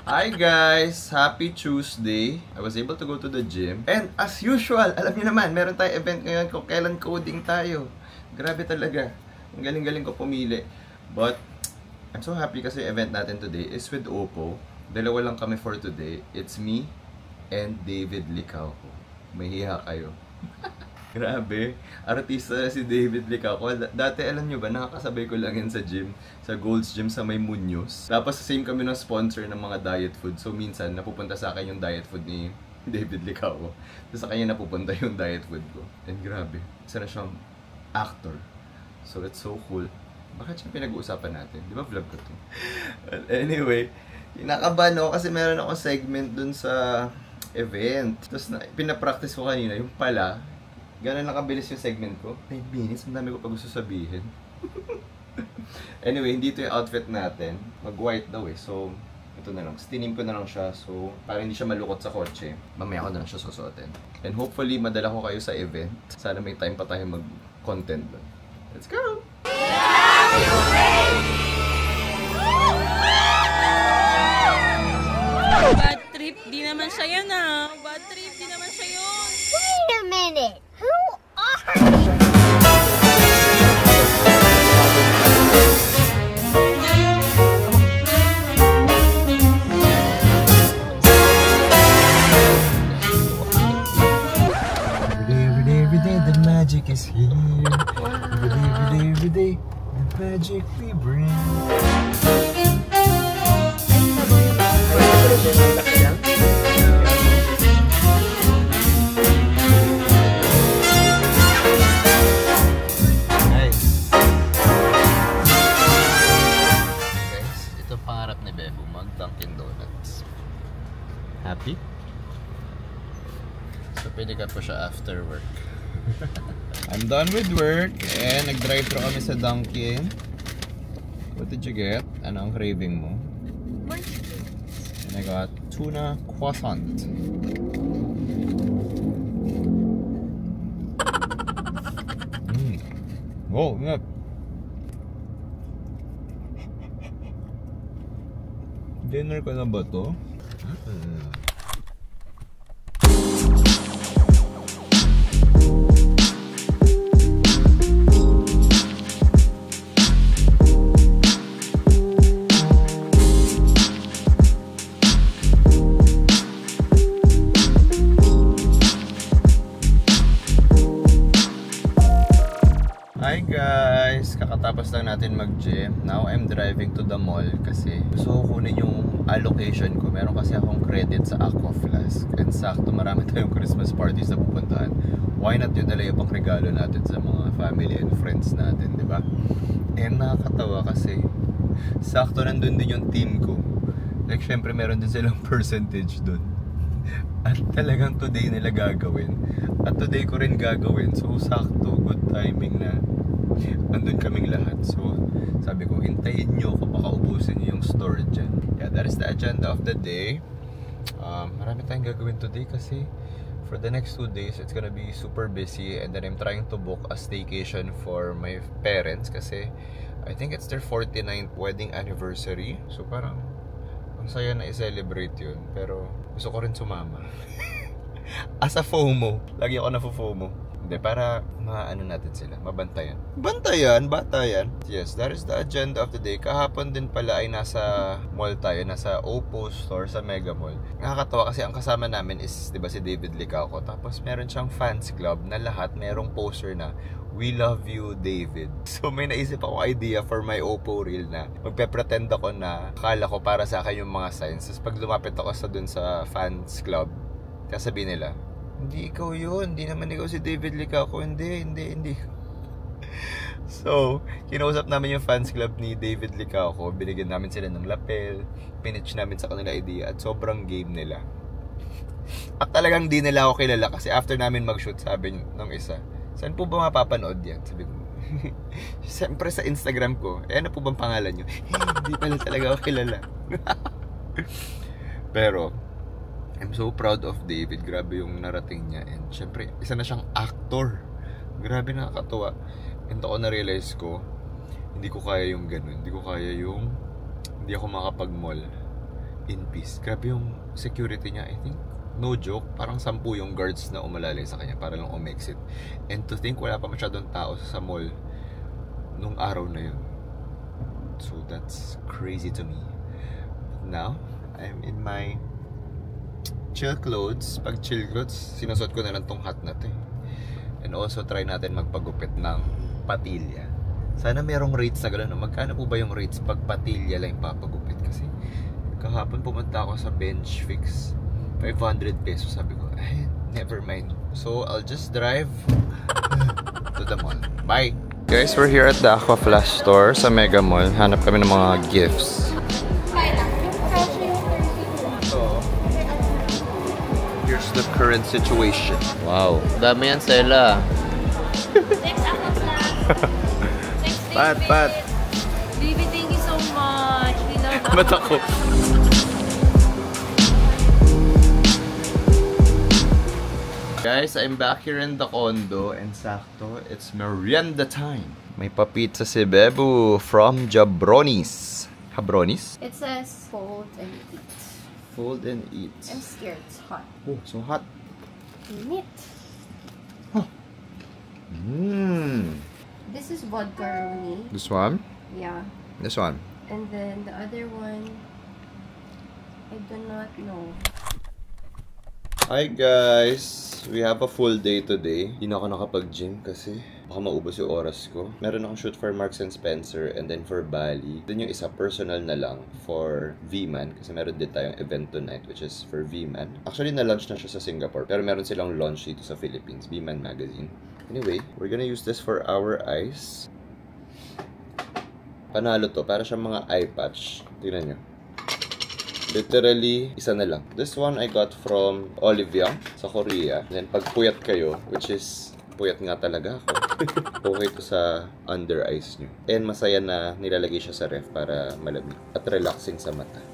Hi guys! Happy Tuesday! I was able to go to the gym. And as usual, alam niyo naman, meron tayong event ngayon kung kailan coding tayo. Grabe talaga. Ang galing-galing ko pumili. But, I'm so happy kasi event natin today is with Oppo. Dalawa lang kami for today. It's me and David Licauco. Mahiya kayo. Grabe. Artista na si David Licauco. Dati alam nyo ba, nakakasabay ko lang yan sa gym. Sa Gold's Gym sa May Muñoz. Tapos same kami ng sponsor ng mga diet food. So minsan, napupunta sa akin yung diet food ni David Licauco. Tapos sa kanya napupunta yung diet food ko. And grabe. Isa na siyang actor. So it's so cool. Bakit siya pinag-uusapan natin? Di ba vlog ko to? But anyway, kinakabahan ako kasi meron akong segment dun sa event. Tapos pinapractice ko kanina, yung pala, gano'n lang kabilis yung segment ko. 9 minutes, ang dami ko pa gusto sabihin. Anyway, hindi ito yung outfit natin. Mag-white daw eh. So, ito na lang. Stinim ko na lang siya. So, para hindi siya malukot sa kotse. Mamaya ko na lang siya susuotin. And hopefully, madala ko kayo sa event. Sana may time pa tayo mag-content doon. Let's go! Bad trip, di naman siya yan ah. Bad trip, di naman siya yun. Wait a minute! Who are you? Every day the magic is here. Every day the magic we bring. Happy? So, pwede ka po siya after work. I'm done with work and nag-drive-thru kami sa Dunkin. What did you get? Ano ang craving mo? And I got tuna croissant. Wow, nga. Dinner ko na ba to? Hi guys! Kakatapos lang natin mag-gym. Now I'm driving to the mall kasi gusto ko kunin yung allocation ko. Meron kasi akong credit sa Aqua Flask. And sakto marami tayong Christmas parties na pupuntahan. Why not yun dala yung pang regalo natin sa mga family and friends natin, di ba? And nakakatawa kasi sakto nandun din yung team ko. Like syempre meron din silang percentage dun. At talagang today nila gagawin. At today ko rin gagawin. So sakto, good timing na andun kaming lahat. So sabi ko, hintayin nyo ako, baka ubusin nyo yung store dyan. Yeah, that is the agenda of the day. Marami tayong gagawin today kasi for the next 2 days it's gonna be super busy. And then I'm trying to book a staycation for my parents kasi I think it's their 49th wedding anniversary. So parang ang saya na i-celebrate yun. Pero gusto ko rin sumama. As a FOMO. Lagi ako na-FOMO. Hindi, para maano natin sila, mabantayan. Bantayan? Batayan? Yes, that is the agenda of the day. Kahapon din pala ay nasa mall tayo, nasa Oppo store sa Mega Mall. Nakakatawa kasi ang kasama namin is, di ba, si David Licauco. Tapos meron siyang fans club na lahat merong poster na "We love you, David." So may naisip ako idea for my Oppo reel na magpe-pretend ako na akala ko para sa akin yung mga signs. Tapos pag lumapit ako sa dun sa fans club, kasabihin nila, "Hindi ikaw yun, hindi naman ikaw si David Licauco." Hindi. So, kinausap namin yung fans club ni David Licauco. Binigyan namin sila ng lapel, pinitch namin sa kanila idea at sobrang game nila. At talagang di nila ako kilala kasi after namin mag-shoot, sabi ng isa, "Saan po ba mapapanood yan?" Sabi ko, "Siyempre sa Instagram ko." "Eh, ano po bang pangalan nyo?" Hindi pala talaga ako kilala. Pero I'm so proud of David. Grabe yung narating niya. And syempre, isa na siyang actor. Grabe, nakakatuwa. And ako na-realize ko, hindi ko kaya yung ganun. Hindi ko kaya yung hindi ako makapag-mall. in peace. Grabe yung security niya, I think. No joke, parang 10 yung guards na umalalay sa kanya para lang umexit. And to think, wala pa masyadong tao sa mall nung araw na yun. So that's crazy to me. But now, I'm in my chill clothes. Pag chill clothes, sinusot ko na lang tong hat na to. And also, try natin magpagupit ng patilya. Sana merong rates na gano'n. Magkano po ba yung rates pag patilya lang yung papagupit? Kasi kahapon pumunta ako sa Bench Fix. 500 pesos, sabi ko, never mind. So, I'll just drive to the mall. Bye! Guys, we're here at the Aqua Flash store sa Mega Mall. Hanap kami ng mga gifts. So, here's the current situation. Wow, dami yan, Sela. Thanks, Aqua Flash. Pat! Baby, thank you so much. We love Ba't ako? Guys, I'm back here in the condo and sakto, it's merienda time. May pa-pizza si Bebu from Jabronis. Jabronis? It says fold and eat. Fold and eat. I'm scared. It's hot. Oh, so hot. Meat. This is vodka roni. This one? Yeah. This one? And then the other one, I do not know. Hi guys! We have a full day today. Hindi na ako nakapag-gym kasi baka maubos yung oras ko. Meron akong shoot for Marks and Spencer and then for Bali. Then yung isa personal na lang for V-Man kasi meron din tayong event tonight which is for V-Man. Actually na-launch na siya sa Singapore pero meron silang launch dito sa Philippines, V-Man Magazine. Anyway, we're gonna use this for our eyes. Panalo to, para siyang mga eye patch. Tingnan nyo. Literally, isa na lang. This one I got from Olivia sa Korea. And then pag puyat kayo, which is puyat nga talaga ako, okay to sa under eyes nyo. And masaya na nilalagay siya sa ref para malamig at relaxing sa mata.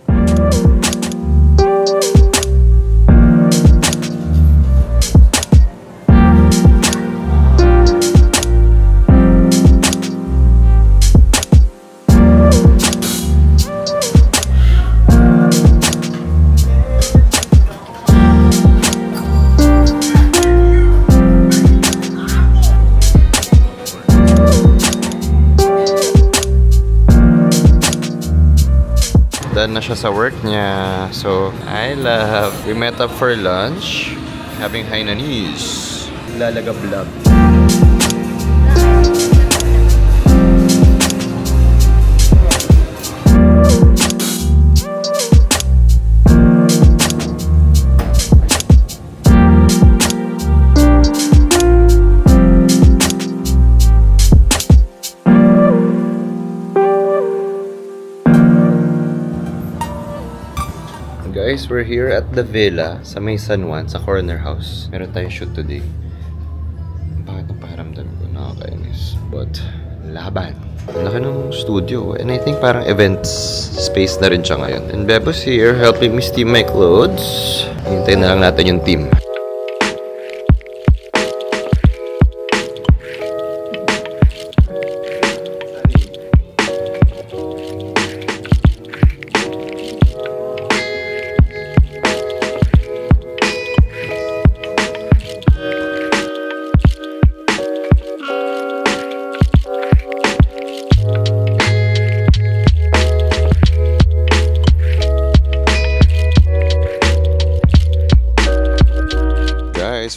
Done na siya sa work niya. So, we met up for lunch. Having Hainanese. Lalagablab. Guys, we're here at the villa sa may San Juan, sa corner house. Meron tayong shoot today. Bakit ang pakiramdam ko? Nakakainis. But, laban. Laki ng studio. And I think parang events space na rin siya ngayon. And Bebo's here helping me steam my clothes. Hintayin na lang natin yung team.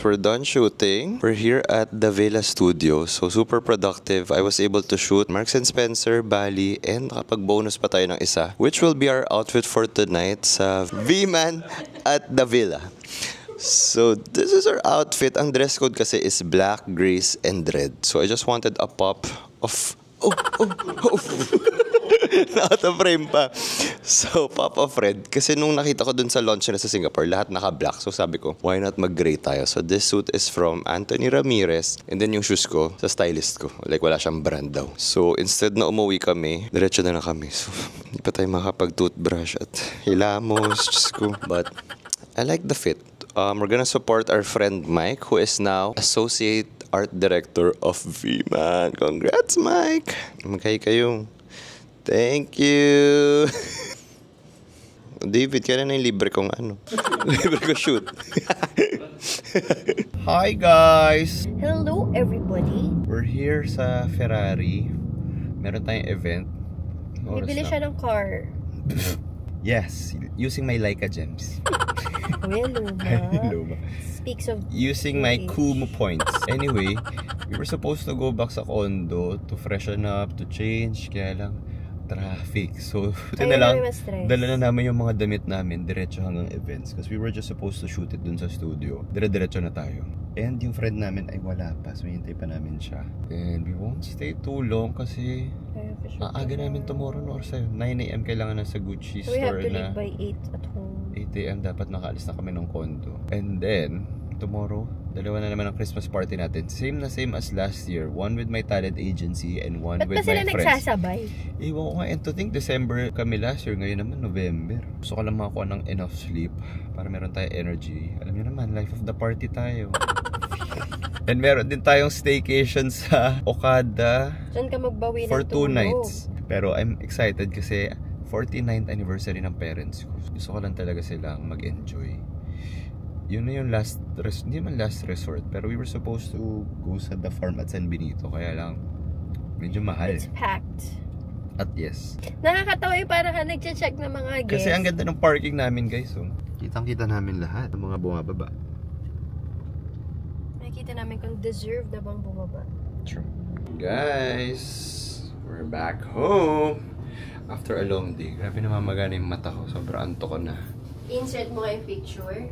We're done shooting. We're here at the Villa Studio. So, super productive. I was able to shoot Marks and Spencer, Bali, and nakapag-bonus pa tayo ng isa, which will be our outfit for tonight sa V-Man at the Villa. So, this is our outfit. Ang dress code kasi is black, grays, and red. So, I just wanted a pop of... Out of frame pa. So, pop of red. Kasi nung nakita ko dun sa launch nila sa Singapore, lahat naka-black. So, sabi ko, why not mag-gray tayo? So, this suit is from Anthony Ramirez. And then yung shoes ko, sa stylist ko. Like, wala siyang brand daw. So, instead na umuwi kami, diretso na lang kami. So, hindi pa tayo makapag-toothbrush at hilamos. Diyos ko. But, I like the fit. We're gonna support our friend Mike, who is now Associate Art Director of V-Man. Congrats, Mike! Magkay kayo. Thank you! David, kailan na yung libre kong ano? Libre ko shoot. Hi guys! Hello, everybody. We're here sa Ferrari. Meron tayong event. Bibili siya ng car. Yes, using my Leica gems. Luma. Speaks of Using my Kumu points. Anyway, we were supposed to go back sa condo to freshen up, to change. Kaya lang, traffic. So, dala na namin yung mga damit namin diretso hanggang events. Because we were just supposed to shoot it dun sa studio. Dire-diretso na tayo. And yung friend namin ay wala pa. So, hintay pa namin siya. And we won't stay too long kasi aga namin tomorrow no, or sa 9 AM kailangan na sa Gucci so store we have to na. leave by 8 at home. 8 AM dapat nakaalis na kami ng condo. And then, tomorrow, dalawa na naman ang Christmas party natin. Same na same as last year. One with my talent agency and one Ba't with ba sila my friends. nagsasabay? Ewan ko nga. And to think, December kami last year. Ngayon naman, November. Gusto ko lang makakuha ng enough sleep para meron tayo energy. Alam niyo naman, life of the party tayo. And meron din tayong staycation sa Okada Diyan ka magbawi for ng 2 nights. Pero I'm excited kasi 49th anniversary ng parents ko. Gusto ko lang talaga silang mag-enjoy. Yun na yung hindi man last resort, pero we were supposed to go sa the farm at San Benito, kaya lang medyo mahal. It's packed. At yes. Nakakatawa yung parang nag-check ng mga guests. Kasi ang ganda ng parking namin guys. So, kitang-kita namin lahat ng mga bumababa. Nakikita namin kung deserve na bang bumaba. True. Guys, we're back home. After a long day. Grabe na mamagana yung mata ko. Sobrang antok ko na. Insert mo kayong picture.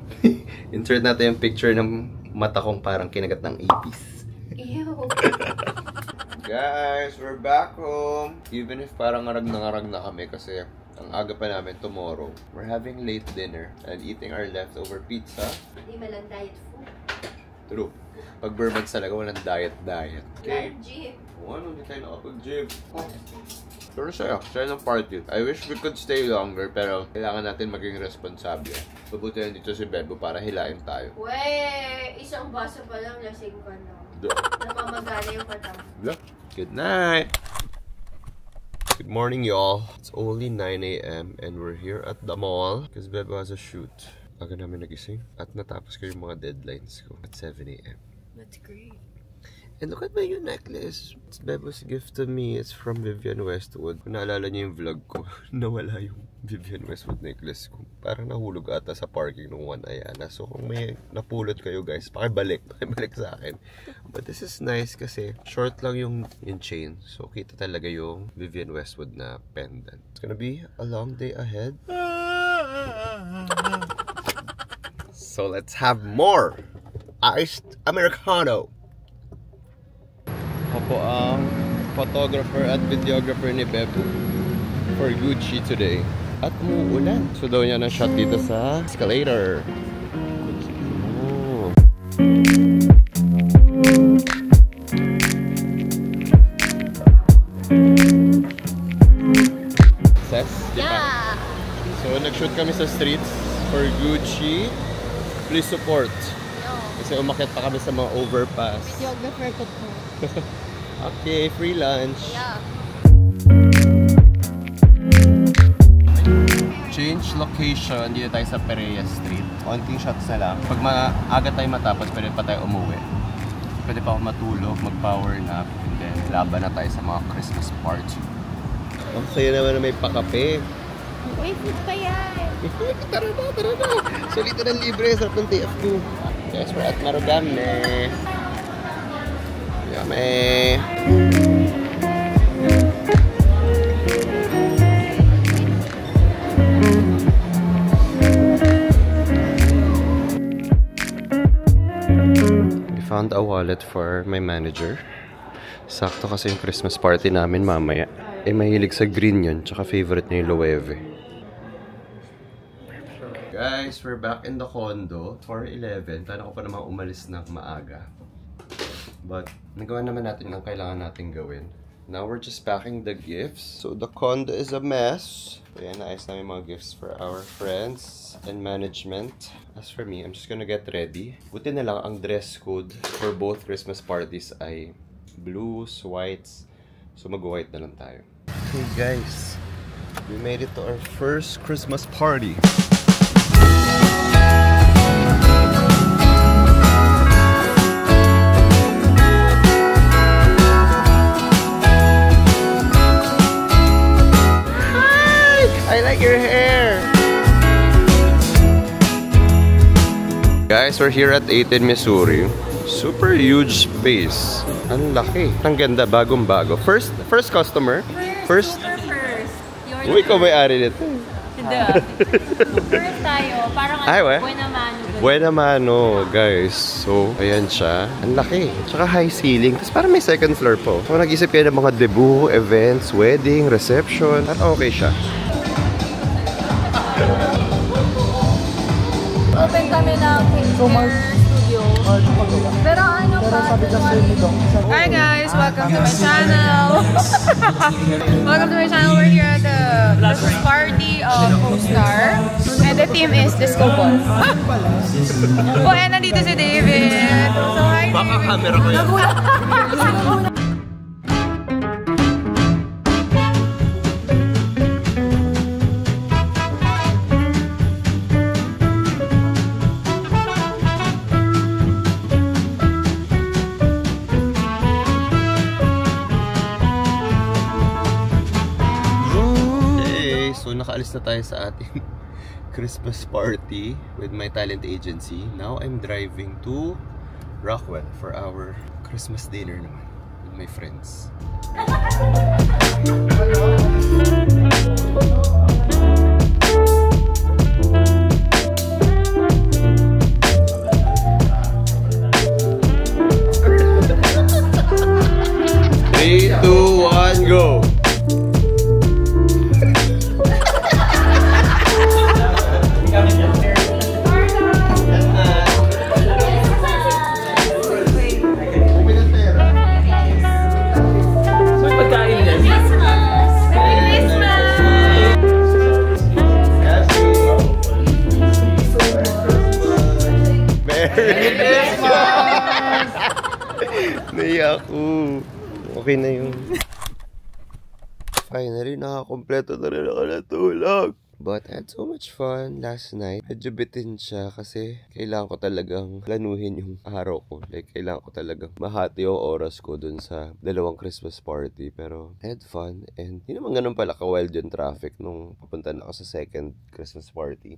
Insert natin yung picture ng mata kong parang kinagat ng ipis. Ew. Guys, we're back home. Even if parang ngarag na kami kasi ang aga pa namin tomorrow. We're having late dinner and eating our leftover pizza. Hindi malang diet food. True. Pag Burmans talaga, walang diet. Okay. Gym. Ano, hindi tayo nakapag-gym. Oh. Pero saya ng party. I wish we could stay longer pero kailangan natin maging responsable. Mabuti na dito si Bebo para hilain tayo. Wey! Isang baso pa lang, lasing ka na. Namamagana yung katawan. Good night! Good morning, y'all. It's only 9 AM and we're here at the mall because Bebo has a shoot. Aga namin nagising at natapos ko yung mga deadlines ko at 7 AM. That's great. And look at my new necklace. It's Bebo's gift to me. It's from Vivienne Westwood. Kung naalala niyo yung vlog ko, nawala yung Vivienne Westwood necklace ko. Parang nahulog ata sa parking ng One Ayala. So kung may napulot kayo guys, pakibalik sa akin. But this is nice kasi short lang yung chain. So kita talaga yung Vivienne Westwood na pendant. It's gonna be a long day ahead. So let's have more iced Americano. Ako po ang photographer at videographer ni Bebo for Gucci today. At umuulan. So daw niya na shot dito sa escalator. Oh. Ses? Yeah! So nag-shoot kami sa streets for Gucci. Please support. Kasi umakyat pa kami sa mga overpass. Videographer ko po. Okay, free lunch. Yeah. Change location. Dito tayo sa Perea Street. Konting shots na lang. Pag maaga tayo matapos, pwede pa tayo umuwi. Pwede pa ako matulog, mag-power nap. And then, laban na tayo sa mga Christmas party. Ang saya naman na may pakape. Uy, food pa yan! Tara na! Solito ng libre, sarap ng TF2. Yes, we're at Marugame. Yummy! We found a wallet for my manager. Sakto kasi yung Christmas party namin mamaya. Mahilig sa green yun, tsaka favorite niya yung Loewe. Guys, we're back in the condo. 4:11. Plano ko pa naman umalis ng maaga. But, nagawa naman natin ang kailangan natin gawin. Now, we're just packing the gifts. So, the condo is a mess. Ayan, naayos namin mga gifts for our friends and management. As for me, I'm just gonna get ready. Buti na lang, ang dress code for both Christmas parties ay blues, whites. So, mag-white na lang tayo. Hey guys, We made it to our first Christmas party. Hi! I like your hair! Guys, we're here at 18 Missouri. Super huge space. Ang laki. Ang ganda, bagong-bago. First customer? First? Uy, ikaw may-ari nito. Hindi. First tayo. Parang buena mano. Buena mano, guys. So, ayan siya. Ang laki. Tsaka high ceiling. Tapos parang may second floor po. So, nag-isip kayo ng mga debut, events, wedding, reception. At okay siya. Open kami ng studio. Pero ano pa? Hi guys! Welcome to my channel! Welcome to my channel. We're here at the Christmas party of Co-Star. And the theme is Disco Ball. Oh, and nandito si David. So, hi David! Baka camera ko yan. Nakaalis na tayo sa ating Christmas party with my talent agency. Now I'm driving to Rockwell for our Christmas dinner naman with my friends. Three, two, one, go! Naiya ako. Okay na yun. Finally, nakakompleto na rin ako natulog. But I had so much fun last night. Medyo bitin siya kasi kailangan ko talagang planuhin yung araw ko. Like, kailangan ko talagang mahati yung oras ko dun sa dalawang Christmas party. Pero I had fun and hindi naman ganun pala ka-wild yung traffic nung papunta na ako sa second Christmas party.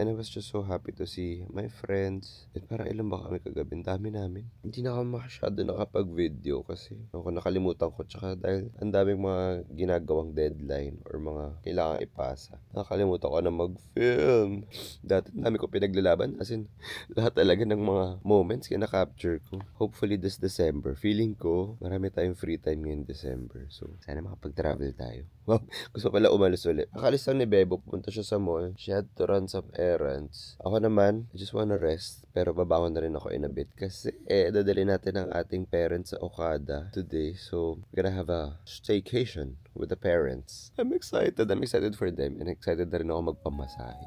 And I was just so happy to see my friends. At parang ilan ba kami kagabi? Ang dami namin. Hindi na ako masyado nakapag-video kasi ako nakalimutan ko. Tsaka dahil ang daming mga ginagawang deadline or mga kailangan ipasa. Nakalimutan ko na mag-film. Dati dami ko pinaglalaban. As in, lahat talaga ng mga moments kina-capture ko. Hopefully this December. Feeling ko, marami tayong free time ngayon December. So, sana makapag-travel tayo. Wow, gusto pala umalis ulit. Nakalis lang ni Bebo, pumunta siya sa mall. She had to run some errands. Ako naman, I just wanna rest. Pero babangon na rin ako in a bit. Kasi, dadali natin ang ating parents sa Okada today. So, we're gonna have a staycation with the parents. I'm excited. I'm excited for them. And excited na rin ako magpamasahe.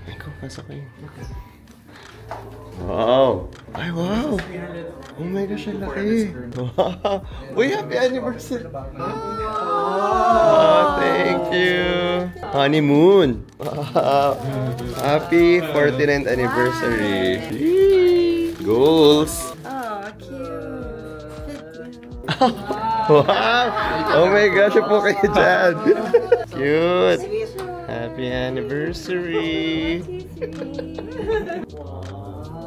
Ay, pasok kayo. Wow! Ay, wow! Oh my gosh, ang laki! Wow! Uy, happy anniversary! Oh, thank you! Honeymoon! Wow! Happy 49th anniversary! Goals! Oh, cute! Wow! Oh my gosh, po kayo dyan! Cute! Happy anniversary!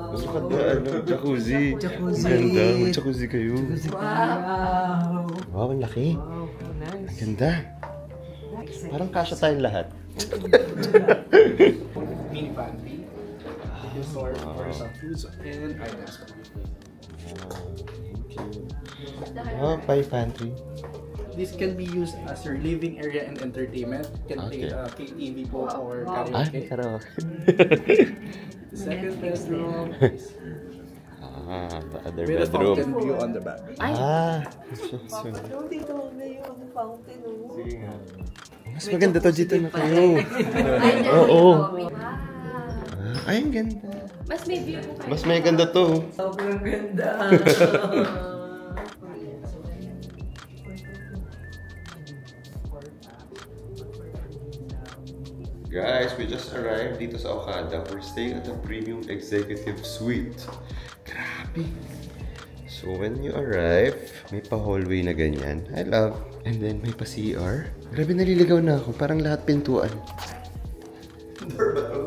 Gusto ka ba? Jacuzzi. Jacuzzi. Ang ganda. Mag-jacuzzi kayo. Wow. Wow, ang laki. Ang ganda. Parang kasya tayong lahat. Mini pantry. You can store for some foods and items. Oh, pie pantry. This can be used as your living area and entertainment. You can play KTV po or karaoke. Karaoke. The second bedroom is the other with a bedroom. fountain view on the back. Mas maganda to, dito na kayo. Oo. Ay, ang ganda. Mas may view po kayo. Mas may ganda to. Sobrang ganda. Guys, we just arrived dito sa Okada. We're staying at the Premium Executive Suite. Grabe! So when you arrive, may pa-hallway na ganyan. I love. And then may pa-CR. Grabe, naliligaw na ako. Parang lahat pintuan. Door ba to?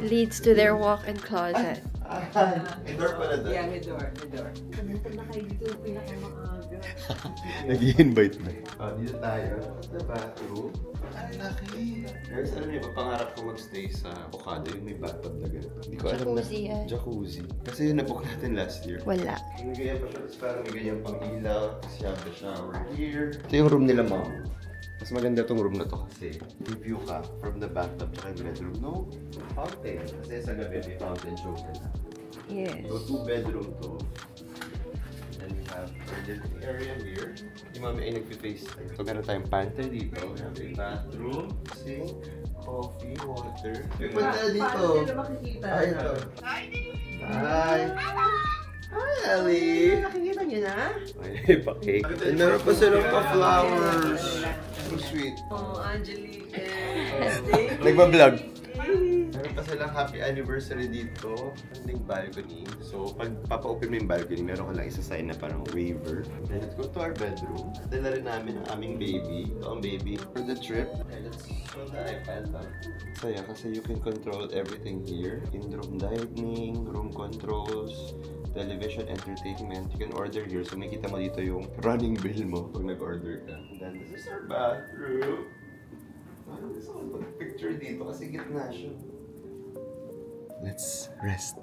Leads to their walk-in closet. May door pala doon. Yeah, may door. Nag-i-invite na. Dito tayo. The bathroom. Ang laki. Guys, alam niyo ba, pangarap ko magstay sa Okada yung may bathtub na gano'n. Hindi ko alam na. Jacuzzi yan. Jacuzzi. Kasi yun nabook natin last year. Wala. May ganyan pa siya. Tapos parang may ganyan pang ilaw. Tapos you have the shower here. Ito yung room nila, mom. Mas maganda tong room na to kasi review ka from the bathtub tsaka yung bedroom. No fountain. Kasi sa gabi may fountain show ka na. Yes. So, 2-bedroom to. Then we have our living area here. Yung mami ay nag-FaceTime. So, meron tayong pantry dito. We have a bathroom, sink, coffee, water. May punta dito. Ay, ito. Hi! Hi, Ellie! Nakikita niyo na? Ay, pa-cake. And meron pa silang pa-flowers. So sweet. Oh, Angelique. Nagpa-vlog. Meron pa silang happy anniversary dito. Ending balcony. So, pag papa-open mo yung balcony, meron ka lang isa-sign na parang waiver. Then, let's go to our bedroom. Dala rin namin ang aming baby. Ito ang baby for the trip. Okay, let's show the iPad lang. Saya kasi you can control everything here. In-room dining, room controls, television, entertainment. You can order here. So, makita mo dito yung running bill mo pag nag-order ka. And then, this is our bathroom. Parang gusto ko pag-picture dito kasi gitna siya. Let's rest.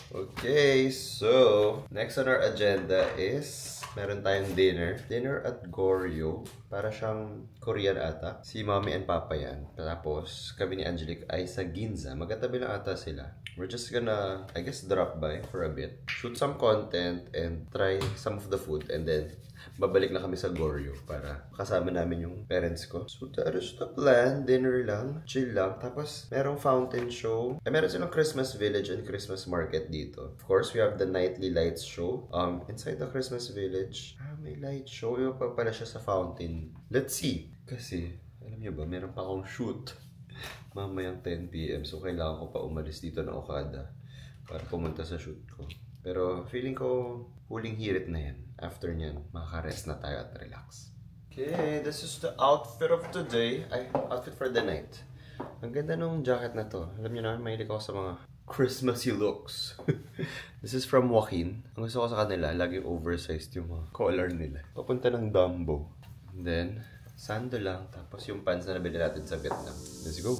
Okay, so next on our agenda is meron tayong dinner. Dinner at Goryeo. Para siyang Korean ata. Si Mommy and Papa yan. Tapos kami ni Angelique ay sa Ginza. Magkatabi lang ata sila. We're just gonna, I guess, drop by for a bit. Shoot some content and try some of the food. And then babalik na kami sa Goryeo para kasama namin yung parents ko. So that is the plan. Dinner lang. Chill lang. Tapos merong fountain show. Meron silang Christmas Village and Christmas Market dito. Of course, we have the nightly lights show. Inside the Christmas Village, may light show. Iba pa pala siya sa fountain. Let's see. Kasi, alam niyo ba, meron pa akong shoot mamayang 10 PM. So, kailangan ko pa umalis dito ng Okada para pumunta sa shoot ko. Pero, feeling ko, huling hirit na yan. After nyan, makaka-rest na tayo at relax. Okay, this is the outfit of today. Ay, outfit for the night. Ang ganda nung jacket na to. Alam niyo na, mahilig ako sa mga Christmassy looks. This is from Joaquin. Ang gusto ko sa kanila, laging oversized yung mga collar nila. Papunta ng Dumbo. And then, sando lang. Tapos yung pants na nabili natin sa Vietnam. Let's go!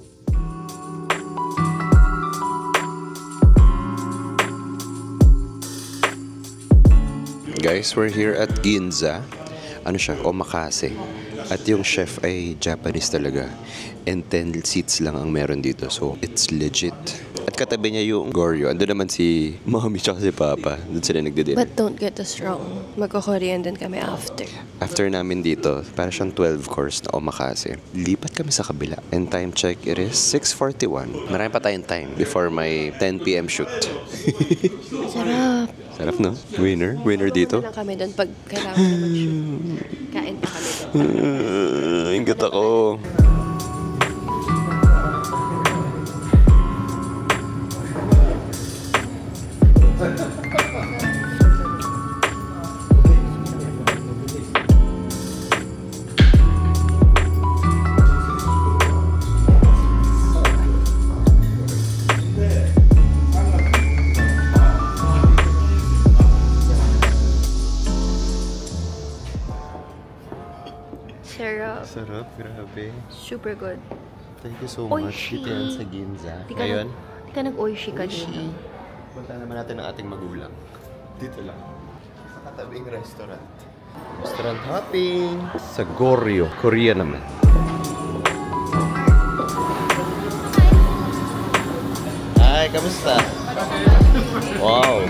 Guys, we're here at Ginza. Ano siya? Omakase. At yung chef ay Japanese talaga. And 10 seats lang ang meron dito. So, it's legit. At katabi niya yung Goryeo. Ando naman si Mommy tsaka si Papa. Doon sila nagdidin. But don't get us wrong. Magko-Korean din kami after. After namin dito, para siyang 12 course na omakase. Lipat kami sa kabila. And time check, it is 6:41. Marami pa tayong time before my 10 PM shoot. Sarap. Sarap, no? Winner? Winner dito? Lang kami doon pag kailangan na mag-shoot. Kain pa kami doon. Ingat ako. Sarap. Sarap, grabe. Super good. Thank you so Oishi. much. Dito yan sa Ginza. Di ka Ngayon, Di ka nag-oishi ka din. punta naman natin ang ating magulang. Dito lang. Sa katabing restaurant. Restaurant hopping. Sa Goryeo. Korea naman. Hi, kamusta? Wow.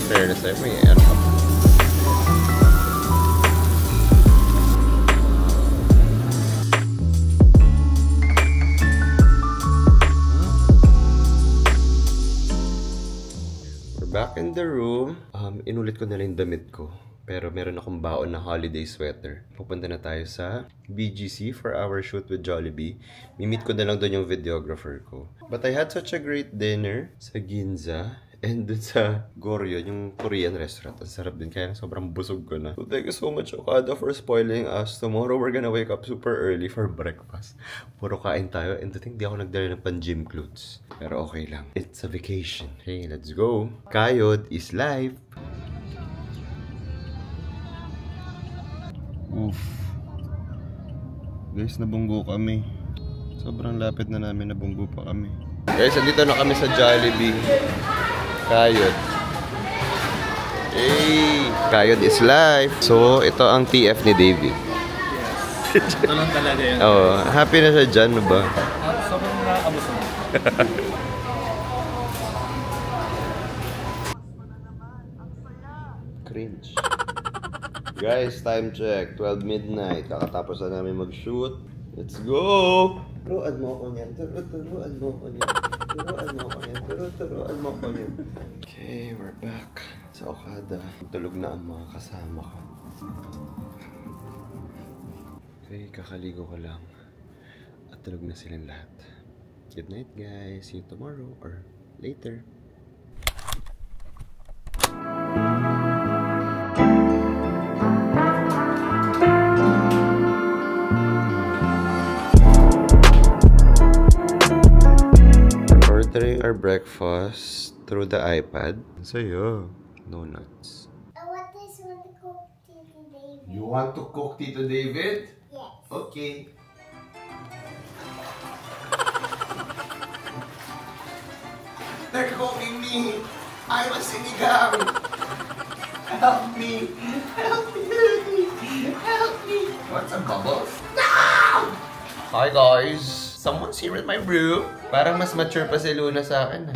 Fairness, may ano ka. We're back in the room. Inulit ko na lang yung damit ko. pero meron akong baon na holiday sweater. Pupunta na tayo sa BGC for our shoot with Jollibee. Mimit ko na lang doon yung videographer ko. But I had such a great dinner sa Ginza. And dun sa Goryeo, yung Korean restaurant. Ang sarap din, kaya sobrang busog ko na. So thank you so much, Okada, for spoiling us. Tomorrow, we're gonna wake up super early for breakfast. Puro kain tayo. And I think di ako nagdala ng pan-gym clothes. Pero okay lang. It's a vacation. Hey, let's go. Kayod is life. Oof. Guys, nabunggo kami. Sobrang lapit na namin, nabunggo pa kami. Guys, andito na kami sa Jollibee. Kayod. Hey! Kayod is life. So, ito ang TF ni David. Ito lang talaga yan. Oh, happy na siya dyan, no ba? Sobrang nakakabos mo. Cringe. Guys, time check. 12 midnight. Kakatapos na namin mag-shoot. Let's go! Turuan mo ako niyan. Turuan mo ako niyan. Turuan mo ako niyan. Turuan mo ako niyan. Okay, we're back sa Okada. Tulog na ang mga kasama ko. Okay, kakaligo ko lang. At tulog na silang lahat. Good night, guys. See you tomorrow or later. Ordering our breakfast through the iPad. Sa'yo. No nuts. I want this one to cook Tito David. You want to cook Tito David? Yes. Okay. They're cooking me. I'm a sinigang. Help me. Help me. Help me. What's a bubble? No! Hi guys. Someone's here in my room. Parang mas mature pa si Luna sa akin.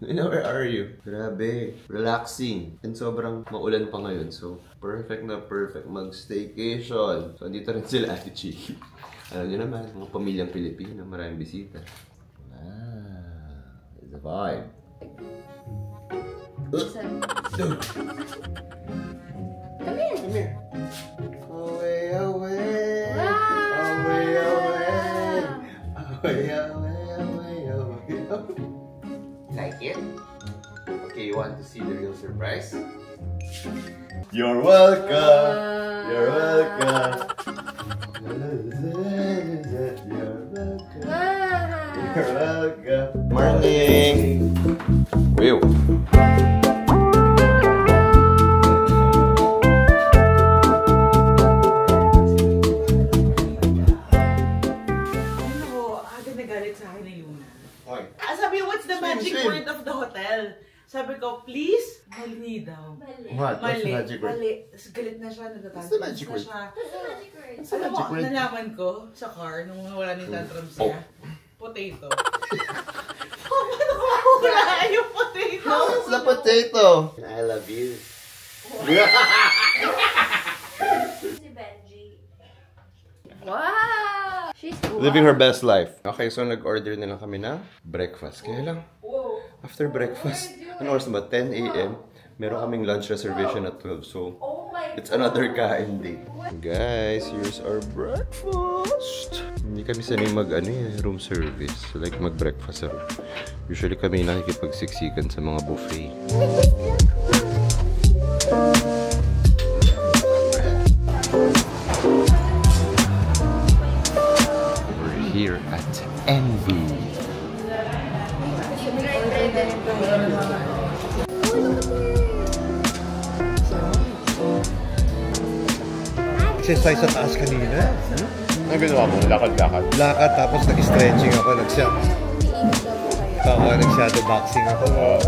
Where are you? Grabe. Relaxing. And sobrang maulan pa ngayon. So, perfect na perfect mag-staycation. So, dito rin sila Ate Chiki. Alam nyo naman, mga pamilyang Pilipino, maraming bisita. It's a vibe. Come here. Come here. Away, away. Wow. Away, away. Away, away, away, away. Like it? Okay, you want to see the real surprise? You're welcome. You're welcome. You're welcome. You're welcome. Morning. Whew. Word of the hotel. Sabi ko, please, mali daw. What? What's the Mali. magic word? Mali. Tapos galit na siya, What's the magic nagtatantrums na word? siya. What's the Alam mo, magic word? nalaman ko sa car, nung wala ng tantrums Oh. niya, potato. Paano ko mahulaan yung potato? No, it's the potato. I love you. Si Benji. Wow! She's Living her best life. Okay, so nag-order na lang kami na breakfast. Kaya lang, after breakfast, ano oras na ba? 10 a.m. Meron kaming lunch reservation at 12. So, it's another kain day. Guys, here's our breakfast. Hindi kami sanay room service. Like mag-breakfast sa room. Usually kami nakikipagsiksikan sa mga buffet. We're here at Envy. Exercise sa taas kanina. Ano ginawa mo? Lakad-lakad? Lakad, tapos nag-stretching ako. Nag-shadow boxing ako.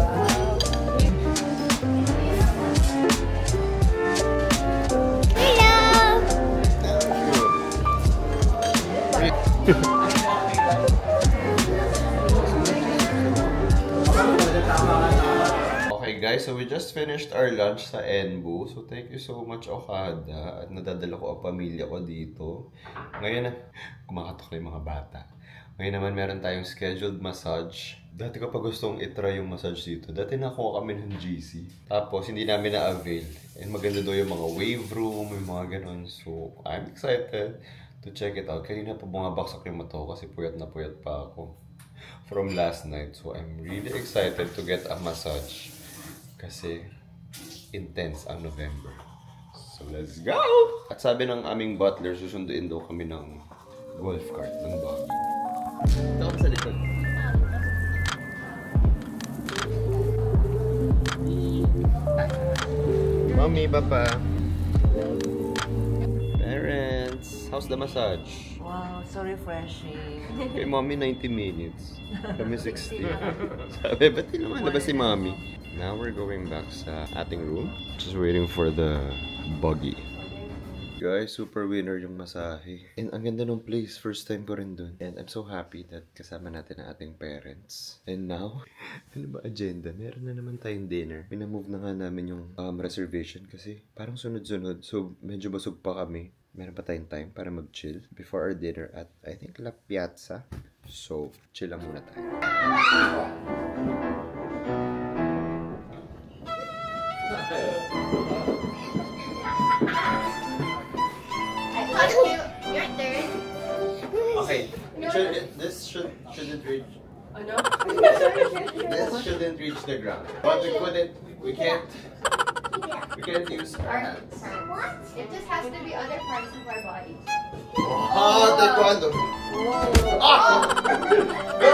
Okay Guys, so we just finished our lunch sa Enbu. So thank you so much, Okada. At nadadala ko ang pamilya ko dito. Ngayon na, kumakatok na yung mga bata. Ngayon naman meron tayong scheduled massage. Dati ko pa gustong itry yung massage dito. Dati nakuha kami ng GC. Tapos hindi namin na-avail. And maganda daw yung mga wave room, yung mga ganun. So I'm excited to check it out. Kanina pa bumabaksak yung mata ko kasi puyat na puyat pa ako from last night. So I'm really excited to get a massage. Kasi intense ang November. So let's go! At sabi ng aming butler, susunduin daw kami ng golf cart ng doggy. Ito ako sa likod. Mommy, Papa. Parents, how's the massage? Wow, so refreshing. Kay Mommy, 90 minutes. Kami 60. Sabi, ba't di naman labas si Mommy? Now we're going back sa ating room. Just waiting for the buggy. Guys, super winner yung masahe. And ang ganda ng place. First time ko rin dun. And I'm so happy that kasama natin ang ating parents. And now, ano ba agenda? Meron na naman tayong dinner. Pinamove na nga namin yung reservation kasi parang sunod-sunod. So, medyo basog pa kami. Meron pa tayong time para mag-chill before our dinner at I think La Piazza. So, chill lang muna tayo. Your turn. Okay, this shouldn't reach. Oh no? This shouldn't reach the ground. But we can't use our hands. It just has to be other parts of our body. Oh, taekwondo! Ah! Go!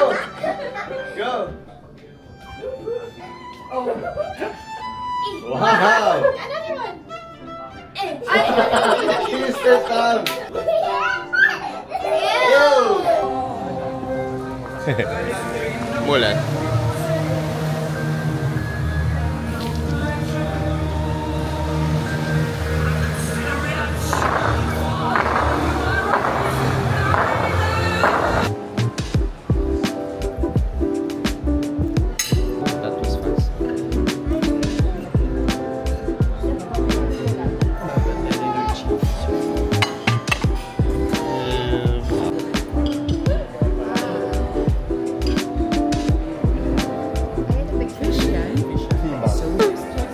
Go! Oh. Wow! Another one. Kiss the tongue! Yo! Mulan. That was fast.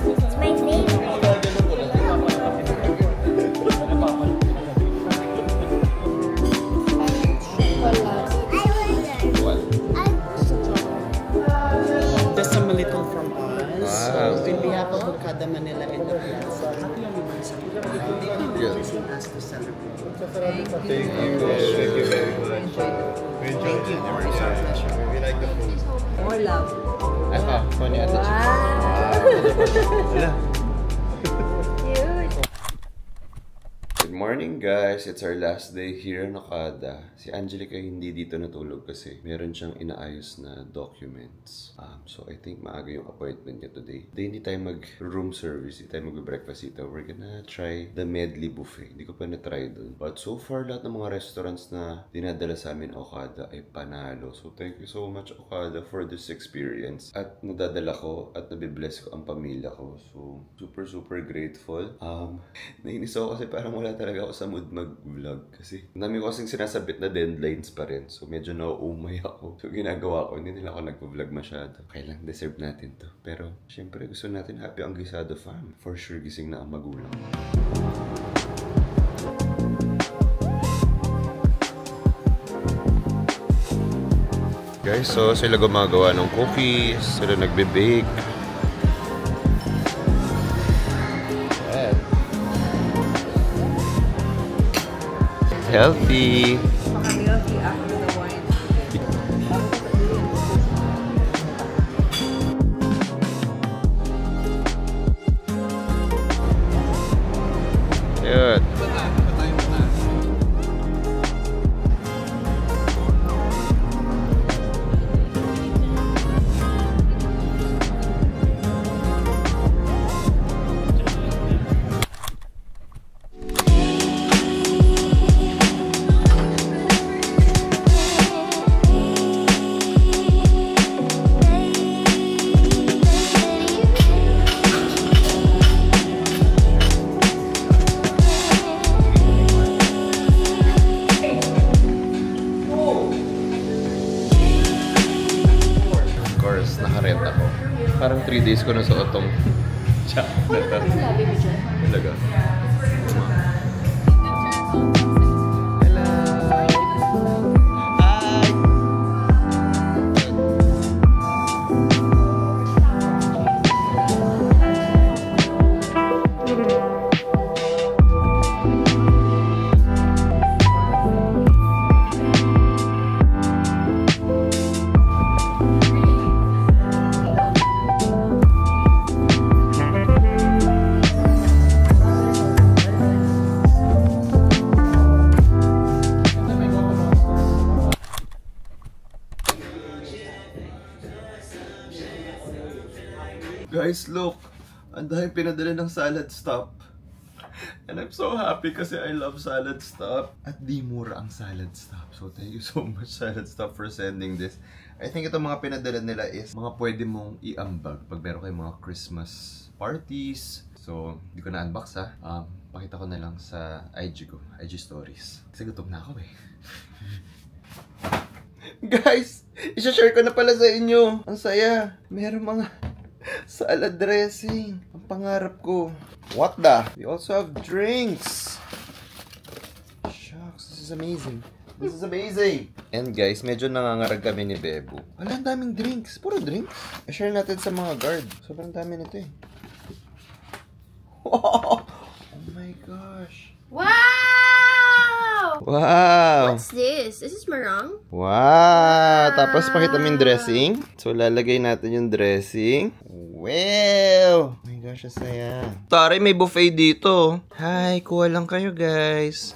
It's my favorite. Just a little from us. Wow. So, in behalf of Okada Manila and the Piazza, happy anniversary. Using us to celebrate. Thank you very much. Thank you. It's our pleasure. We like the food. More love. Ay pa, funny ata siya. Wala. Good morning guys! It's our last day here in Okada. Si Angelica hindi dito natulog kasi meron siyang inaayos na documents. So I think maaga yung appointment niya today. Today hindi tayo mag-room service, hindi tayo mag-breakfast dito. We're gonna try the medley buffet. Hindi ko pa na-try dun. But so far, lahat ng mga restaurants na dinadala sa amin Okada ay panalo. So thank you so much Okada for this experience. At nadadala ko at nabibless ko ang pamilya ko. So super grateful. Nainis ako kasi parang wala talaga ako sa mood mag-vlog kasi dami ko kasing sinasabit na deadlines pa rin. So medyo nauumay ako. So ginagawa ko, hindi nila ako nag-vlog masyado. Kailang deserve natin to. Pero syempre gusto natin happy ang Guisado fam. For sure gising na ang magulang. Guys, so sila gumagawa ng cookies, sila nagbe-bake. Healthy. Healthy after the wine. Good. 3 days ko na suot tong chap na to. Talaga. Guys, look! Ang dahil pinadala ng salad stop. And I'm so happy kasi I love salad stop. At di mura ang salad stop. So thank you so much salad stop for sending this. I think itong mga pinadala nila is mga pwede mong i-ambag pag meron kayong mga Christmas parties. So, hindi ko na-unbox ha. Pakita ko na lang sa IG ko. IG stories. Kasi gutom na ako eh. Guys! Isa-share ko na pala sa inyo. Ang saya. Meron mga salad dressing. Ang pangarap ko. What the? We also have drinks. Shucks, this is amazing. This is amazing. And guys, medyo nangangarag kami ni Bebo. Wala, ang daming drinks. Puro drinks. I-share natin sa mga guard. Sobrang dami nito eh. Oh my gosh. Wow! Wow! What's this? Is this meringue? Wow! Tapos pakita mo yung dressing. So, lalagay natin yung dressing. Wow! Oh my gosh, ang saya. Tari, may buffet dito. Hi, kuha lang kayo, guys.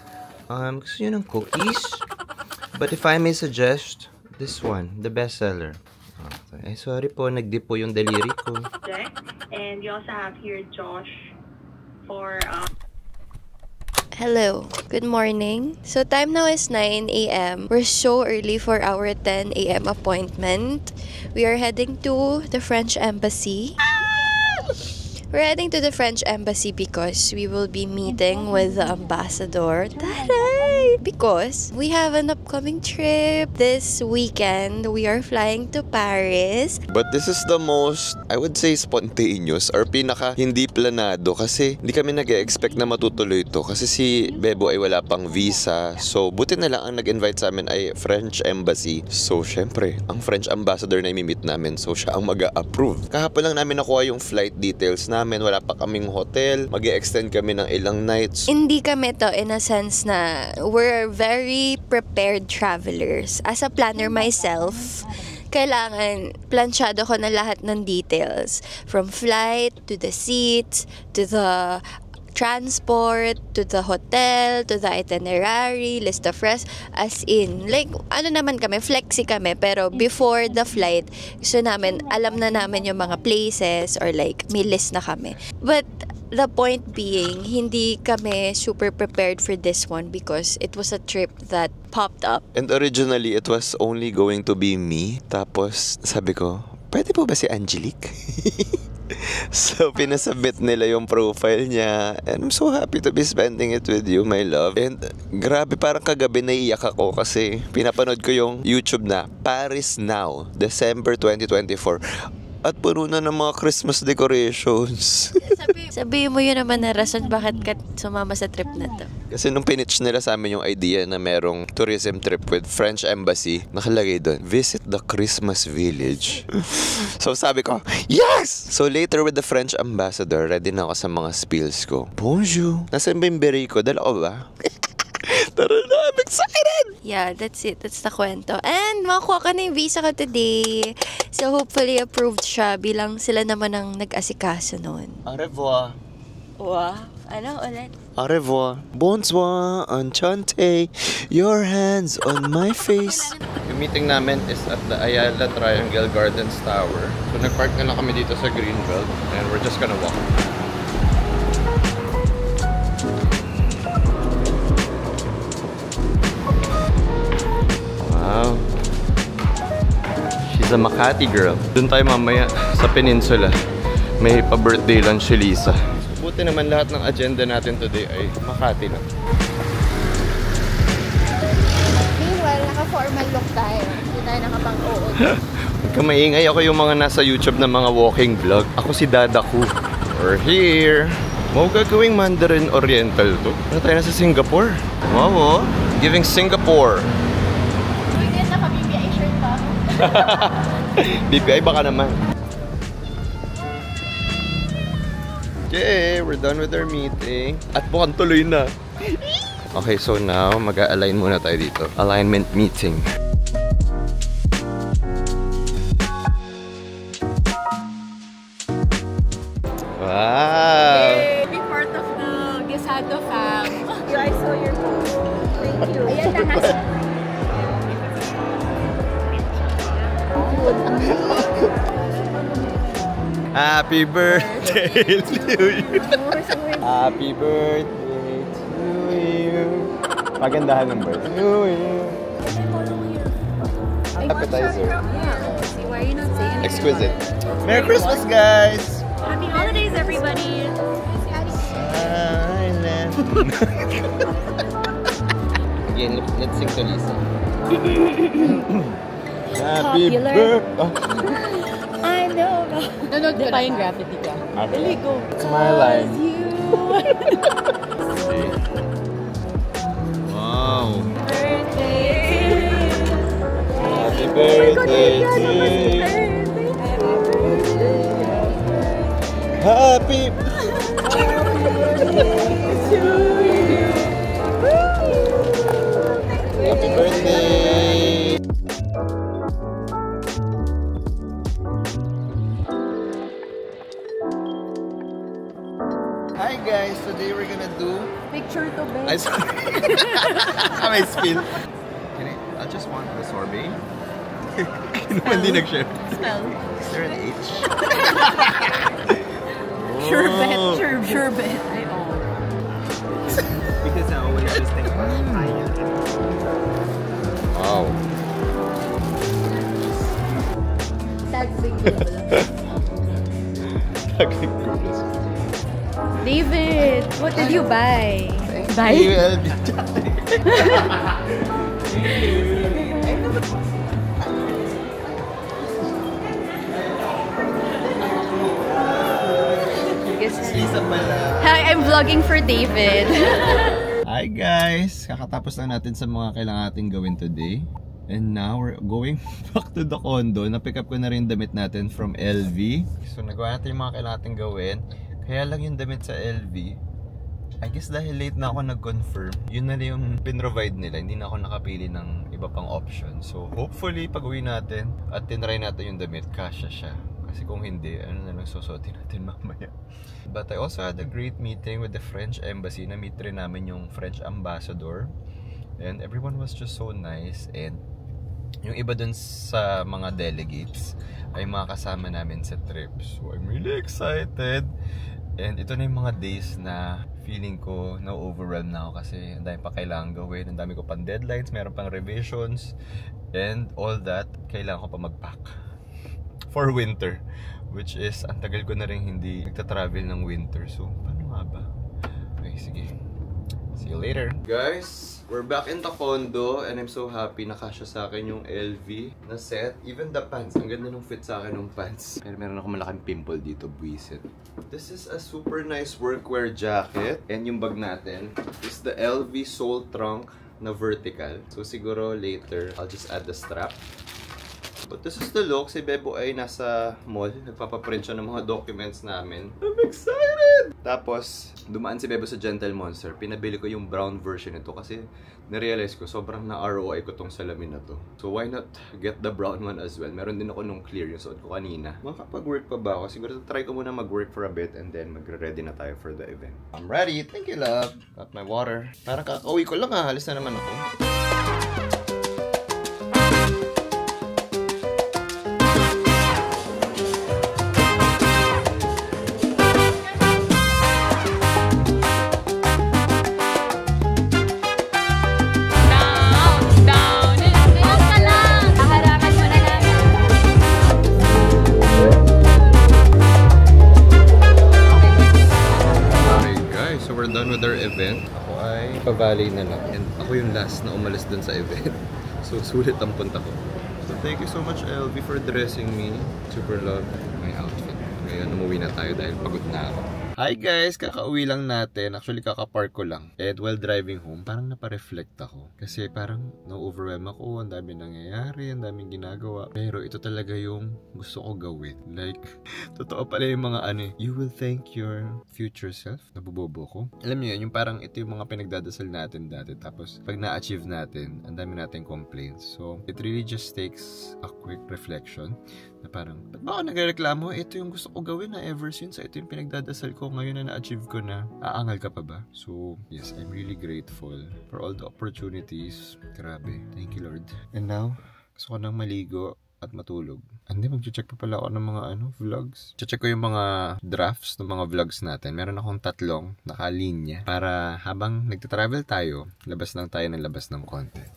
Gusto nyo ng cookies? But if I may suggest, this one, the best seller. Okay. Ay, sorry po, nag-dip po yung daliri ko. And we also have here Josh for... Hello, good morning. So time now is 9 a.m. We're so early for our 10 a.m. appointment. We are heading to the French Embassy. We're heading to the French Embassy because we will be meeting with the ambassador. Taray! Because we have an upcoming trip this weekend. We are flying to Paris. But this is the most, I would say, spontaneous or pinaka hindi planado kasi hindi kami nag-expect na matutuloy ito kasi si Bebo ay wala pang visa. So, buti na lang ang nag-invite sa amin ay French Embassy. So, syempre, ang French ambassador na i-meet namin. So, siya ang mag-a-approve. Kahapon lang namin nakuha yung flight details namin. Wala pa kaming hotel. Mag-e-extend kami ng ilang nights. Hindi kami to in a sense na we're very prepared travelers. As a planner myself, kailangan plansyado ko na lahat ng details. From flight, to the seats, to the transport, to the hotel, to the itinerary, list of rest, as in, like, ano naman kami, flexi kami, pero before the flight, gusto namin, alam na namin yung mga places, or like, may list na kami. But, the point being, hindi kami super prepared for this one because it was a trip that popped up. And originally, it was only going to be me. Tapos, sabi ko, pwede po ba si Angelique? So, pinasubmit nila yung profile niya. And I'm so happy to be spending it with you, my love. And grabe, parang kagabi naiiyak ako kasi pinapanood ko yung YouTube na Paris Now, December 2024. At puno na ng mga Christmas decorations. Sabihin mo yun naman na rason bakit ka sumama sa trip na to. Kasi nung pinitch nila sa amin yung idea na merong tourism trip with French Embassy, nakalagay doon, visit the Christmas Village. So sabi ko, yes! So later with the French ambassador, ready na ako sa mga spills ko. Bonjour! Nasaan ba yung beret ko? Dala ko ba? Tara na, I'm excited! Yeah, that's it. That's the kwento. And makakuha ka na yung visa ka today. So hopefully approved siya bilang sila naman ang nag-asikaso noon. Au revoir. Wow. Ano ulit? Au revoir. Bonsoir. Enchanté. Your hands on my face. Yung meeting namin is at the Ayala Triangle Gardens Tower. So nagpark na lang kami dito sa Greenbelt. And we're just gonna walk. Wow. She's a Makati girl. Doon tayo mamaya sa peninsula. May pa-birthday lunch si Lisa. So, buti naman lahat ng agenda natin today ay Makati lang. Meanwhile, naka-formal look tayo. Hindi tayo nakapang-oo. Kamaingay ako yung mga nasa YouTube na mga walking vlog. Ako si Dadaku. We're here. Wow, gagawing Mandarin Oriental to. Ano tayo na sa Singapore? Wow, oh. Giving Singapore. Uy, naka-BPI shirt pa. BPI baka naman. Okay, we're done with our meeting. At mukhang tuloy na. Okay, so now, mag-a-align muna tayo dito. Alignment meeting. Wow! Yay! Be part of the Gesado fam. I saw your post. Thank you. Ayan na nga. Happy birthday to you! Happy birthday to you! Pagandahan ng birthday to you! Appetizer. See, why are you not saying it? Exquisite. Merry Christmas, guys! Happy holidays, everybody! Again, let's sing to Lisa. Happy birthday! I know. Nanood pa yung graffiti ka. Really go. It's my line. Wow. Happy birthday to you. Happy Happy birthday. Hi guys, today we're gonna do Picture to bed. I sorry. I spill. I just want the sorbet. Hindi nag-share. Spell. Is there an H? Sherbet. Sherbet. I own. Because I always just think about Wow. That's big deal. David, what did you buy? Buy? Hi, I'm vlogging for David. Hi guys! Kakatapos lang natin sa mga kailangan natin gawin today. And now we're going back to the condo. Na-pick up ko na rin damit natin from LV. So nagawa natin yung mga kailangan natin gawin. Kaya lang yung damit sa LV, I guess dahil late na ako nag-confirm, yun na yung pin-provide nila. Hindi na ako nakapili ng iba pang option. So hopefully pag uwi natin at tinry natin yung damit, kasya siya. Kasi kung hindi, ano na lang susuotin natin mamaya. But I also had a great meeting with the French Embassy. Na-meet rin namin yung French Ambassador. And everyone was just so nice. And yung iba dun sa mga delegates ay mga kasama namin sa trip. So I'm really excited. And ito na yung mga days na feeling ko na-overwhelm na ako kasi ang dami pa kailangan gawin. Ang dami ko pang deadlines, meron pang revisions. And all that, kailangan ko pa mag-pack for winter. Which is, ang tagal ko na rin hindi nagta-travel ng winter. So, paano nga ba? Okay, sige. See you later. Guys, we're back in the condo and I'm so happy nakasya sa akin yung LV na set. Even the pants. Ang ganda nung fit sa akin ng pants. Pero meron ako malaking pimple dito, buisit. This is a super nice workwear jacket. And yung bag natin is the LV Soul Trunk na vertical. So siguro later, I'll just add the strap. But this is the look. Si Bebo ay nasa mall. Nagpapaprint siya ng mga documents namin. I'm excited! Tapos, dumaan si Bebo sa Gentle Monster. Pinabili ko yung brown version nito kasi narealize ko sobrang na-ROI ko tong salamin na to. So why not get the brown one as well? Meron din ako nung clear yung suot ko kanina. Makapag-work pa ba ako? Siguro try ko muna mag-work for a bit and then magre-ready na tayo for the event. I'm ready. Thank you, love. Got my water. Parang kakauwi ko lang ha. Halis na naman ako. With our event, ako ay pa-valley na lang and ako yung last na umalis dun sa event. So sulit ang punta ko. So thank you so much, LV, for dressing me. Super love my outfit. Ngayon, umuwi na tayo dahil pagod na ako. Hi guys! Kakauwi lang natin. Actually, kakapark ko lang. And while driving home, parang napareflect ako. Kasi parang na-overwhelm ako. Ang dami nangyayari, ang daming ginagawa. Pero ito talaga yung gusto ko gawin. Like, totoo pala yung mga you will thank your future self. Nabubobo ko. Alam niyo yun, yung parang ito yung mga pinagdadasal natin dati. Tapos, pag na-achieve natin, ang dami natin complaints. So, it really just takes a quick reflection na parang, ba't ba ako nagreklamo? Ito yung gusto ko gawin na ever since. Ito yung pinagdadasal ko. Ngayon na na-achieve ko na. Aangal ka pa ba? So, yes, I'm really grateful for all the opportunities. Grabe. Thank you, Lord. And now, gusto ko nang maligo at matulog. Hindi, mag-check pa pala ako ng mga vlogs. Check ko yung mga drafts ng mga vlogs natin. Meron akong 3 nakalinya para habang nagta-travel tayo, labas lang tayo ng labas ng content.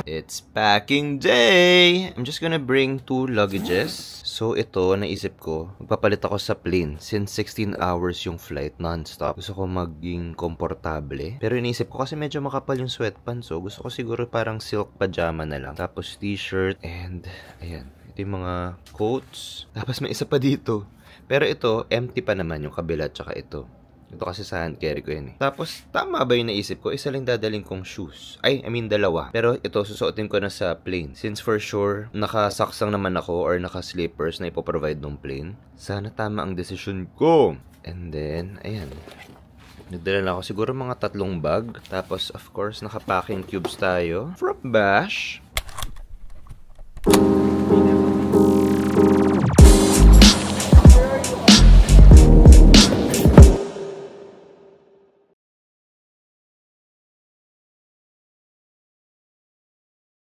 It's packing day! I'm just gonna bring 2 luggages. So ito, naisip ko, magpapalit ako sa plane. Since 16 hours yung flight, non-stop. Gusto ko maging komportable. Pero iniisip ko kasi medyo makapal yung sweatpants. So gusto ko siguro parang silk pajama na lang. Tapos t-shirt and ayan. Ito yung mga coats. Tapos may isa pa dito. Pero ito, empty pa naman yung kabila tsaka ito. Ito kasi sa hand carry ko yan eh. Tapos, tama ba yung naisip ko? Isa lang dadaling kong shoes. I mean, 2. Pero ito, susuotin ko na sa plane. Since for sure, nakasaksang naman ako or naka-slippers na ipoprovide ng plane. Sana tama ang decision ko. And then, ayan. Nagdala na ako siguro mga 3 bag. Tapos, of course, naka-packing cubes tayo. From Bash.